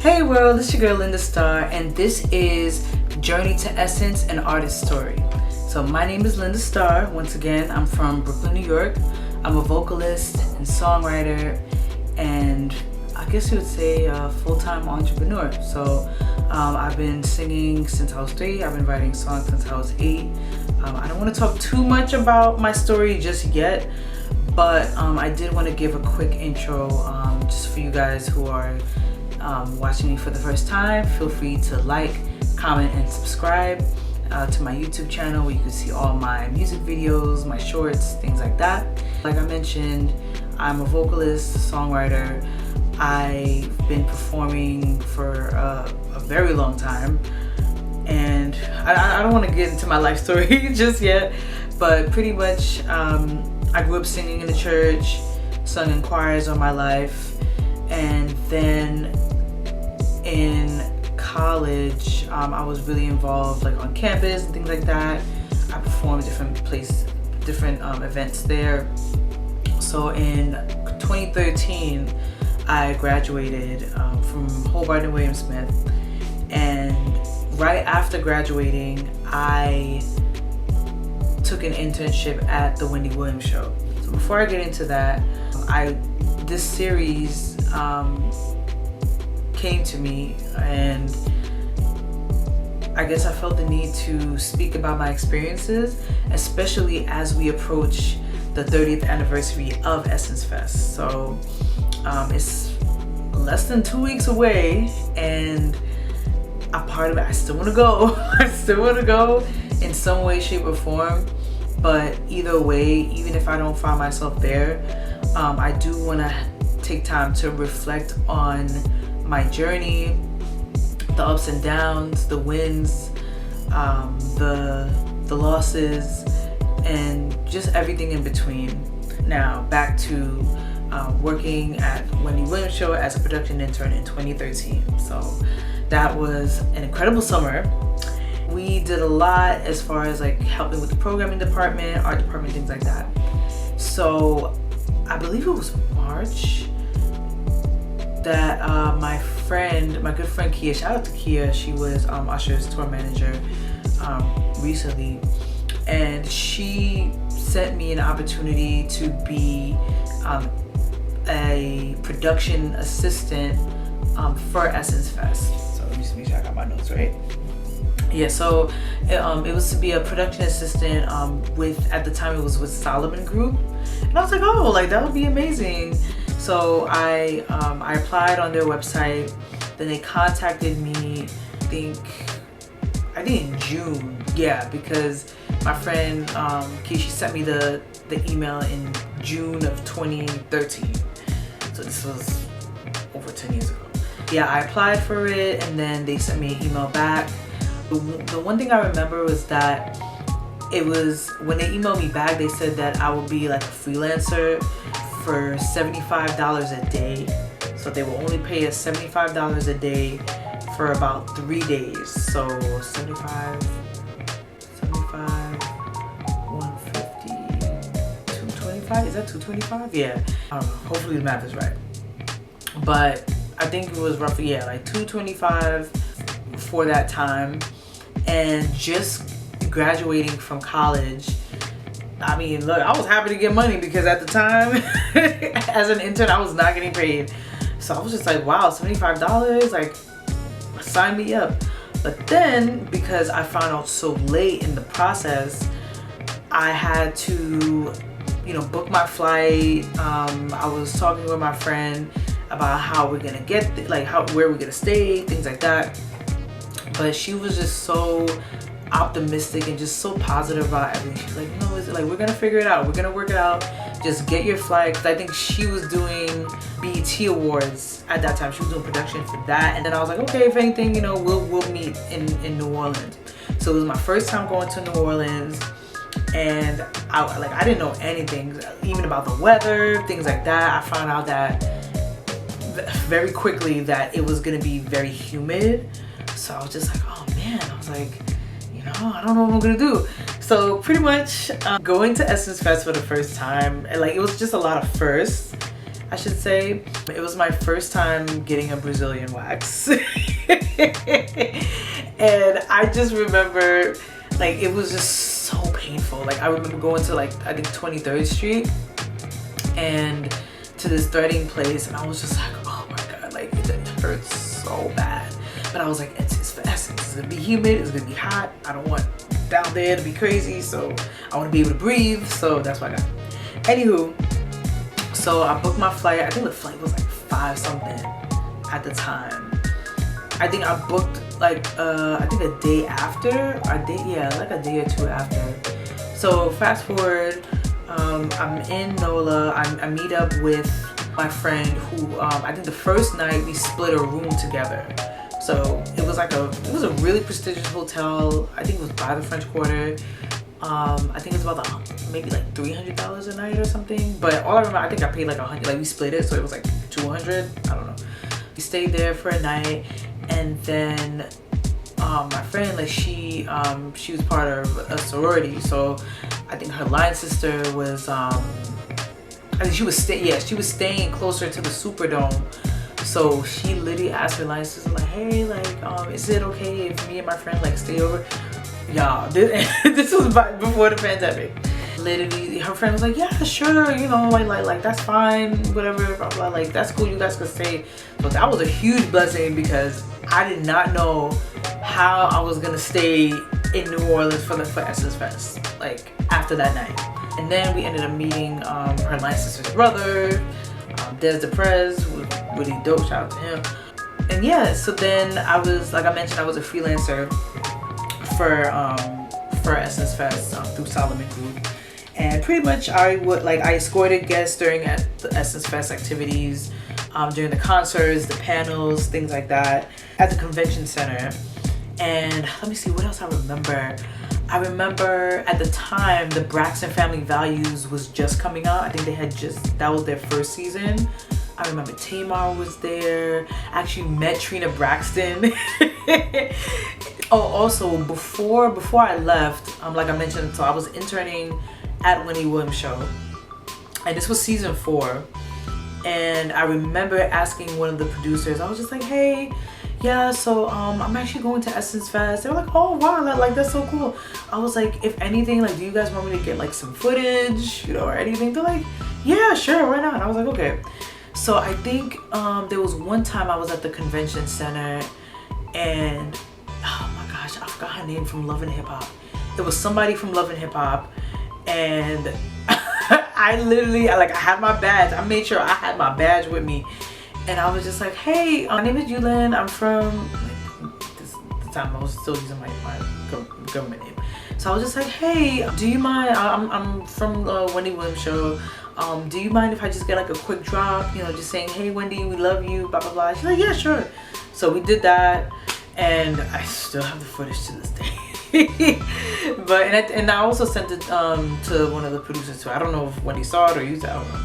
Hey world, it's your girl Linda Starr, and this is Journey to Essence, an Artist Story. So my name is Linda Starr. Once again, I'm from Brooklyn, New York. I'm a vocalist and songwriter, and I guess you would say a full-time entrepreneur. So I've been singing since I was 3. I've been writing songs since I was 8. I don't want to talk too much about my story just yet, but I did want to give a quick intro just for you guys who are watching me for the first time. Feel free to like, comment, and subscribe to my YouTube channel where you can see all my music videos, my shorts, things like that. Like I mentioned, I'm a vocalist, songwriter. I've been performing for a very long time, and I don't want to get into my life story just yet, but pretty much I grew up singing in the church, sung in choirs all my life, and then in college I was really involved like on campus and things like that. I performed different events there. So in 2013 I graduated from Hobart and William Smith, and right after graduating I took an internship at the Wendy Williams show. So before I get into that, this series came to me, and I guess I felt the need to speak about my experiences, especially as we approach the 30th anniversary of Essence Fest. So it's less than 2 weeks away, and a part of it, I still want to go. I still want to go in some way, shape, or form. But either way, even if I don't find myself there, I do want to take time to reflect on my journey, the ups and downs, the wins, the losses, and just everything in between. Now back to working at Wendy Williams show as a production intern in 2013. So that was an incredible summer. We did a lot as far as like helping with the programming department, art department, things like that. So I believe it was March that my good friend Kia, shout out to Kia, she was Usher's tour manager recently, and she sent me an opportunity to be a production assistant for Essence Fest. So let me just make sure I got my notes right. Yeah, so it was to be a production assistant at the time it was with Solomon Group, and I was like, oh, like that would be amazing. So I applied on their website. Then they contacted me, I think in June. Yeah, because my friend Keisha sent me the email in June of 2013. So this was over 10 years ago. Yeah, I applied for it, and then they sent me an email back. The one thing I remember was that it was when they emailed me back, they said that I would be like a freelancer for $75 a day. So they will only pay us $75 a day for about 3 days. So 75, 150, 225, is that 225? Yeah, hopefully the math is right. But I think it was roughly, yeah, like 225 for that time. And just graduating from college, I mean, look, I was happy to get money because at the time, as an intern, I was not getting paid. So I was just like, wow, $75, like, sign me up. But then, because I found out so late in the process, I had to, book my flight. I was talking with my friend about how we're gonna get, where we're gonna stay, things like that. But she was just so optimistic and just so positive about everything. She's like, is it like, we're gonna figure it out, we're gonna work it out, just get your flight. Because I think she was doing BET Awards at that time. She was doing production for that. And then I was like, okay, if anything, we'll meet in New Orleans. So it was my first time going to New Orleans, and I didn't know anything even about the weather, things like that. I found out that very quickly that it was gonna be very humid. So I was just like, oh man, I was like, I don't know what I'm gonna do. So pretty much going to Essence Fest for the first time, and like it was just a lot of firsts. I should say. It was my first time getting a Brazilian wax. And I just remember, like, it was just so painful. Like, I remember going to, like, I think 23rd Street and to this threading place, and I was just like, oh my god, like, it hurts so bad. But I was like, it's for Essence. It's gonna be humid, it's gonna be hot. I don't want down there to be crazy, so I want to be able to breathe. So that's what I got. Anywho, so I booked my flight. I think the flight was like 5 something at the time. I think I booked like I think a day after, like a day or 2 after. So fast forward, I'm in NOLA. I meet up with my friend who I think the first night we split a room together. So it was like it was a really prestigious hotel. I think it was by the French Quarter. I think it was about maybe like $300 a night or something. But all I remember, I think I paid like 100. Like we split it, so it was like 200. I don't know. We stayed there for a night, and then my friend, like she was part of a sorority. So I think her line sister was I think she was staying closer to the Superdome. So she literally asked her line sister, like, hey, like, is it okay if me and my friend like stay over? Y'all, this was before the pandemic. Literally, her friend was like, yeah, sure, you know, like that's fine, whatever, blah, blah, like that's cool, you guys could stay. So that was a huge blessing because I did not know how I was gonna stay in New Orleans for Essence Fest, like after that night. And then we ended up meeting her line sister's brother, Des DePrez, was really dope, shout out to him. And yeah, so then I was, like I mentioned, I was a freelancer for Essence Fest through Solomon Group. And pretty much I escorted guests during the Essence Fest activities, during the concerts, the panels, things like that at the convention center. And let me see what else I remember. I remember at the time the Braxton Family Values was just coming out. I think that was their first season. I remember Tamar was there. I actually met Trina Braxton. Oh, also before I left, like I mentioned, so I was interning at Wendy Williams' show, and this was season 4. And I remember asking one of the producers, I was just like, hey, yeah, so I'm actually going to Essence Fest. They were like, oh wow, like that's so cool. I was like, if anything, like, do you guys want me to get like some footage, you know, or anything? They're like, yeah, sure, why not? And I was like, okay. So I think there was one time I was at the convention center, and oh my gosh, I forgot her name from Love and Hip Hop. It was somebody from Love and Hip Hop, and I had my badge. I made sure I had my badge with me, and I was just like, hey, my name is Yulin. I'm from, this time I was still using my government name. So I was just like, hey, do you mind, I'm from the Wendy Williams show. Do you mind if I just get like a quick drop, you know, just saying, hey Wendy, we love you, blah blah blah. She's like, yeah, sure. So we did that, and I still have the footage to this day. But and I also sent it to one of the producers too. I don't know if Wendy saw it or used it, I don't know.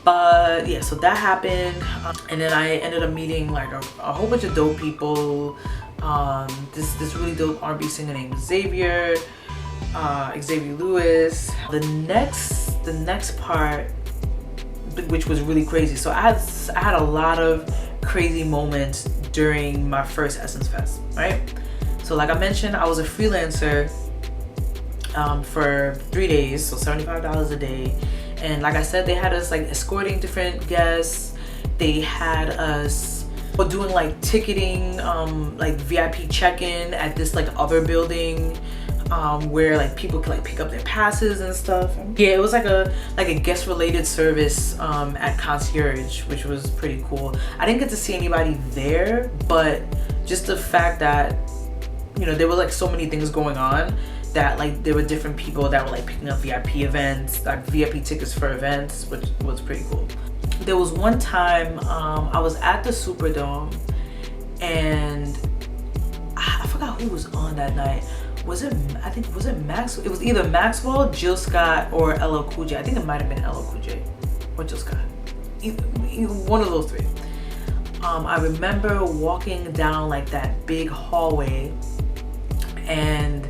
But yeah, so that happened, and then I ended up meeting like a whole bunch of dope people. This really dope R&B singer named Xavier Lewis. The next part, which was really crazy. So I had a lot of crazy moments during my first Essence Fest, right? So like I mentioned, I was a freelancer for 3 days, so $75 a day. And like I said, they had us like escorting different guests. They had us doing like ticketing, like VIP check-in at this like other building, where like people could like pick up their passes and stuff. Yeah, it was like a guest related service at Concierge, which was pretty cool. I didn't get to see anybody there, but just the fact that, you know, there were like so many things going on that like there were different people that were like picking up VIP events, like VIP tickets for events, which was pretty cool. There was one time I was at the Superdome, and I forgot who was on that night. Was it Maxwell? It was either Maxwell, Jill Scott, or LL Cool J. I think it might have been LL Cool J or Jill Scott. Either one of those three. I remember walking down like that big hallway, and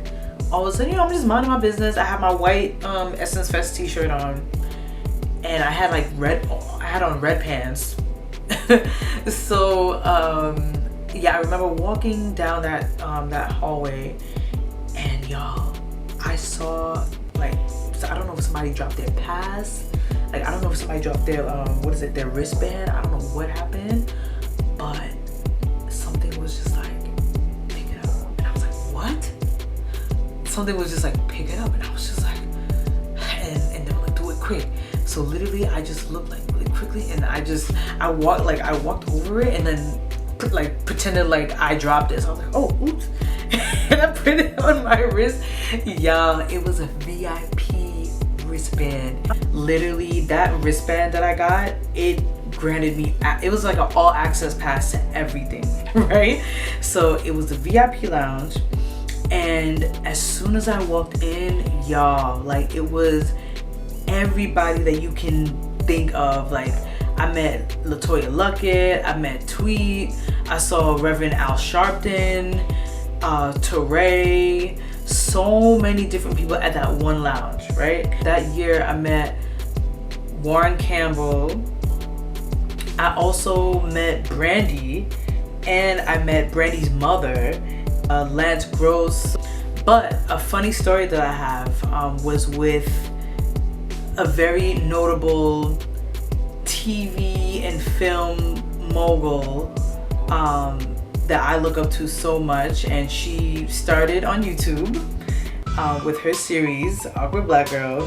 all of a sudden, you know, I'm just minding my business. I had my white Essence Fest t-shirt on, and I had like had on red pants. So yeah, I remember walking down that hallway, and y'all, I saw, like, so I don't know if somebody dropped their pass, like I don't know if somebody dropped their their wristband. I don't know what happened, but something was just like, pick it up, and I was like, what? Something was just like, pick it up, and I was just like, and they were like, do it quick. So literally I just looked like really quickly, and I walked over it, and then like pretended like I dropped it. So I was like, oh, oops. And I put it on my wrist. Y'all, it was a VIP wristband. Literally, that wristband that I got, it granted me, it was like an all access pass to everything, right? So it was the VIP lounge, and as soon as I walked in, y'all, like, it was everybody that you can think of. Like, I met LaToya Luckett, I met Tweet, I saw Reverend Al Sharpton, Teray, so many different people at that one lounge, right? That year I met Warren Campbell. I also met Brandy, and I met Brandy's mother, Lance Gross. But a funny story that I have was with a very notable TV and film mogul that I look up to so much, and she started on YouTube with her series Awkward Black Girl.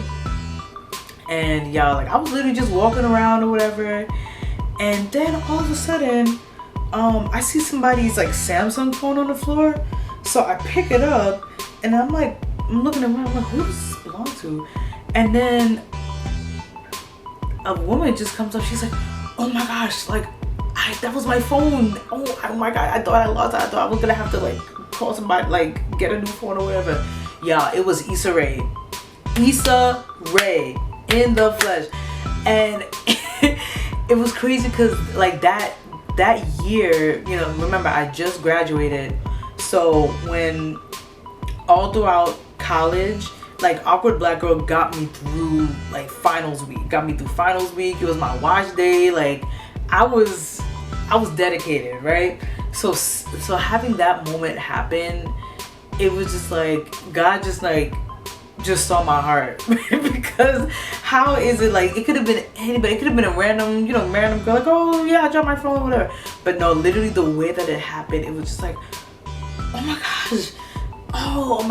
And y'all, like, I was literally just walking around or whatever, and then all of a sudden I see somebody's like Samsung phone on the floor. So I pick it up, and I'm looking around, I'm like, who does this belong to? And then a woman just comes up, she's like, oh my gosh, like, that was my phone. Oh my god, I thought I lost it. I thought I was gonna have to like call somebody, like get a new phone or whatever. Yeah, it was Issa Rae. Issa Rae in the flesh. And it was crazy because like that year, you know, remember I just graduated. So when all throughout college, like Awkward Black Girl got me through like finals week. It was my watch day. Like I was dedicated, right? So having that moment happen, it was just like God just saw my heart. Because how is it, like, it could have been anybody, it could have been a random girl, like, oh yeah, I dropped my phone, whatever. But no, literally the way that it happened, it was just like, oh my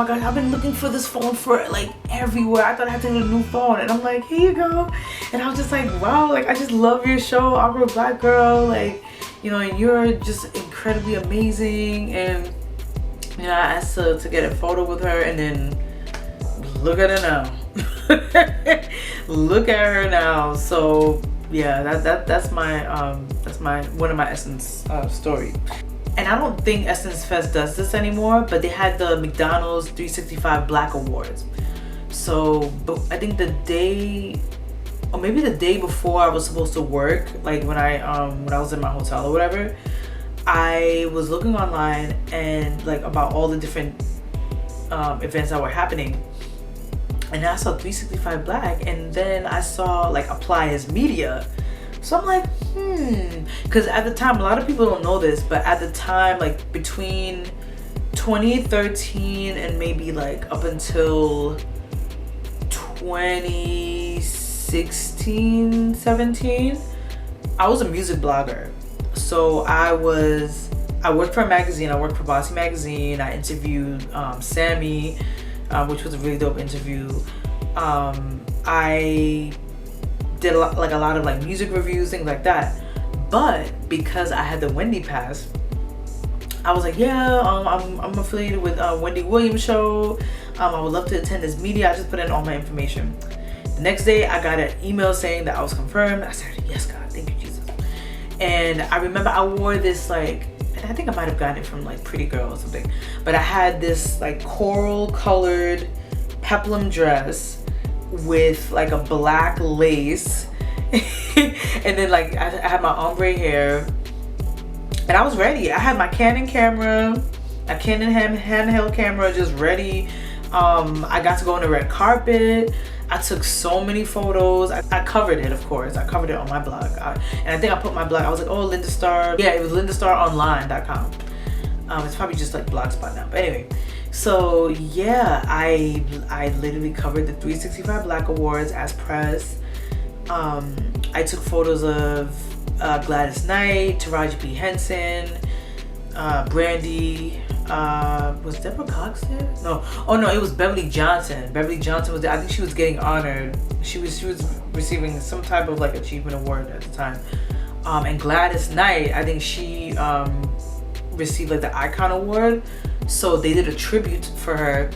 gosh, I've been looking for this phone for like everywhere. I thought I had to get a new phone, and I'm like, here you go. And I was just like, wow, like I just love your show, Awkward Black Girl, like, you know, and you're just incredibly amazing. And you know, I asked to get a photo with her, and then look at her now. Look at her now. So yeah, that's my one of my Essence story. And I don't think Essence Fest does this anymore, but they had the McDonald's 365 Black Awards. So I think the day, or maybe the day before I was supposed to work, like when I was in my hotel or whatever, I was looking online and like about all the different events that were happening. And I saw 365 Black, and then I saw like Apply as Media. So I'm like, because at the time, a lot of people don't know this, but at the time, like between 2013 and maybe like up until 2016, 17, I was a music blogger. So I worked for a magazine. I worked for Bossy Magazine. I interviewed Sammy, which was a really dope interview. I did a lot of like music reviews, things like that. But because I had the Wendy pass, I was like, yeah, I'm affiliated with Wendy Williams show. I would love to attend this media. I just put in all my information. The next day I got an email saying that I was confirmed. I said, yes, God, thank you, Jesus. And I remember I wore this, like, and I think I might have gotten it from like Pretty Girl or something, but I had this like coral colored peplum dress with like a black lace and then like I had my ombre hair, and I was ready. I had my Canon camera, a Canon handheld camera, just ready. I got to go on the red carpet. I took so many photos. I covered it, of course. I covered it on my blog. And I think I put my blog, I was like, oh, Linda Star. Yeah, it was lindastaronline.com. It's probably just like Blogspot now. But anyway, so yeah, I literally covered the 365 Black Awards as press. I took photos of Gladys Knight, Taraji P. Henson, Brandy. Was Deborah Cox there? No. Oh no, it was Beverly Johnson. Beverly Johnson was there. I think she was getting honored. She was receiving some type of like achievement award at the time. And Gladys Knight, I think she received like the Icon Award. So they did a tribute for her.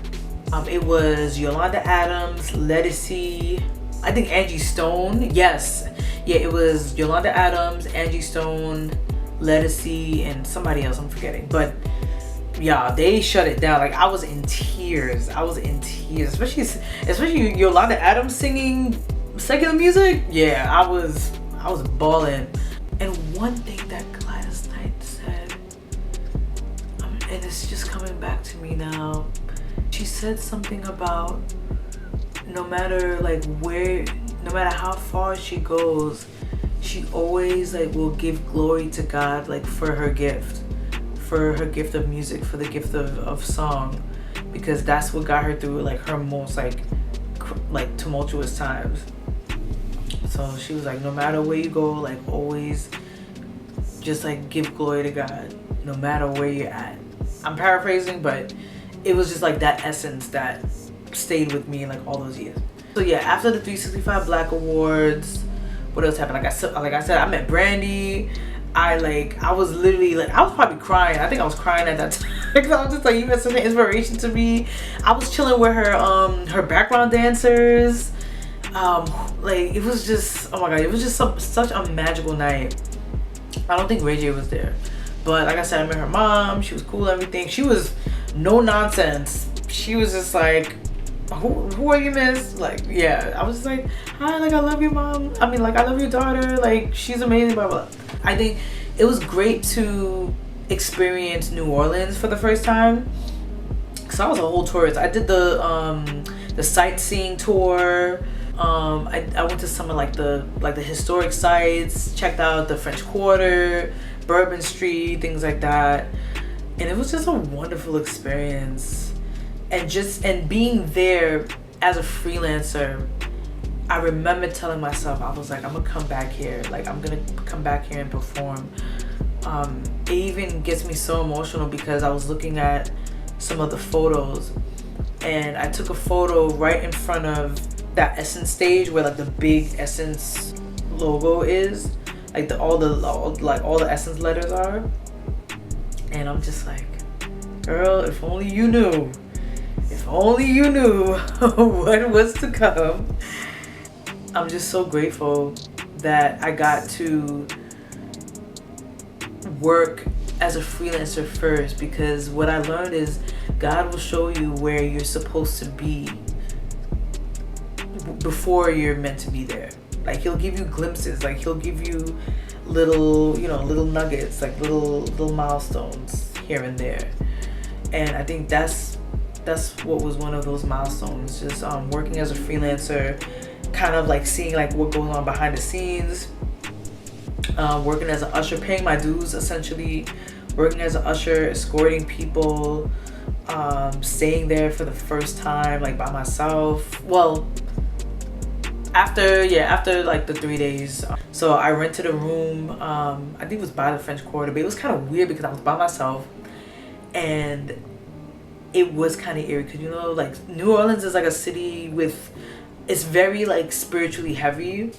It was Yolanda Adams, Lettucey, I think Angie Stone. Yes. Yeah, it was Yolanda Adams, Angie Stone, Lettucey, and somebody else I'm forgetting. But yeah, they shut it down. Like I was in tears. Especially Yolanda Adams singing secular music. Yeah, I was bawling. And one thing that Gladys Knight said, and it's just coming back to me now. She said something about no matter how far she goes, she always like will give glory to God, like for her gift of music, for the gift of song, because that's what got her through like her most like tumultuous times. So she was like, no matter where you go, like always just like give glory to God no matter where you're at. I'm paraphrasing, but it was just like that essence that stayed with me like all those years. So yeah, after the 365 Black Awards, what else happened? Like I said, I met Brandy. I was literally like, I was probably crying. I think I was crying at that time because I was just like, you had such an inspiration to me. I was chilling with her background dancers. Like it was just, oh my God, it was just such a magical night. I don't think Ray J was there, but like I said, I met her mom. She was cool, everything. She was no nonsense. She was just like, who are you, miss? Like, yeah, I was just like, hi, like, I love your mom. I mean, like, I love your daughter. Like, she's amazing, blah, blah. I think it was great to experience New Orleans for the first time, because I was a whole tourist. I did the sightseeing tour. I went to some of like the historic sites, checked out the French Quarter, Bourbon Street, things like that. And it was just a wonderful experience. And being there as a freelancer, I remember telling myself, I was like, I'm gonna come back here. Like, I'm gonna come back here and perform. It even gets me so emotional because I was looking at some of the photos, and I took a photo right in front of that Essence stage where like the big Essence logo is, like all the Essence letters are. And I'm just like, girl, if only you knew. If only you knew what was to come. I'm just so grateful that I got to work as a freelancer first, because what I learned is God will show you where you're supposed to be before you're meant to be there. Like, he'll give you glimpses, like he'll give you little nuggets, like little milestones here and there. And I think that's what was one of those milestones, just working as a freelancer, kind of like seeing like what goes on behind the scenes, working as an usher, paying my dues essentially, working as an usher, escorting people, staying there for the first time like by myself. Well, after like the 3 days, so I rented a room, I think it was by the French Quarter, but it was kind of weird because I was by myself, and it was kind of eerie because, you know, like New Orleans is like a city with, it's very like spiritually heavy.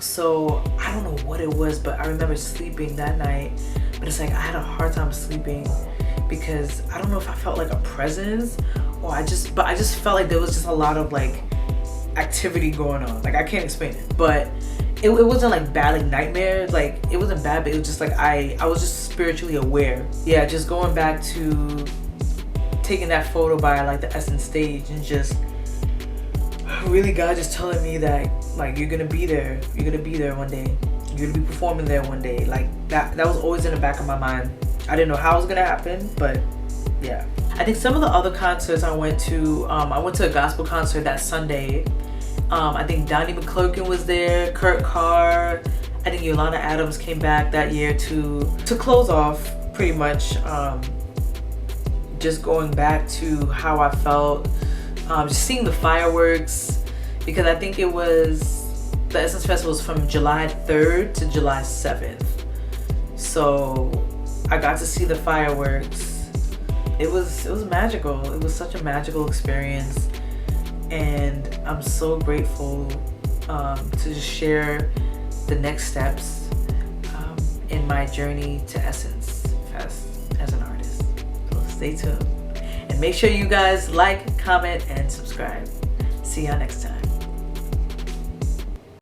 So I don't know what it was, but I remember sleeping that night, but it's like I had a hard time sleeping because I don't know if I felt like a presence, or I just felt like there was just a lot of like activity going on. Like, I can't explain it, but it wasn't like bad, like nightmares. Like, it wasn't bad, but it was just like I was just spiritually aware. Yeah, just going back to taking that photo by like the Essence stage, and just really God just telling me that like you're gonna be there one day, you're gonna be performing there one day. Like that was always in the back of my mind. I didn't know how it was gonna happen, but yeah. I think some of the other concerts I went to a gospel concert that Sunday, I think Donnie McClurkin was there, Kurt Carr. I think Yolanda Adams came back that year to close off pretty much just going back to how I felt, just seeing the fireworks, because I think it was, the Essence Festival was from July 3rd to July 7th. So I got to see the fireworks. It was magical. It was such a magical experience. And I'm so grateful to just share the next steps in my journey to Essence Fest as an artist. So stay tuned. And make sure you guys like, comment, and subscribe. See y'all next time.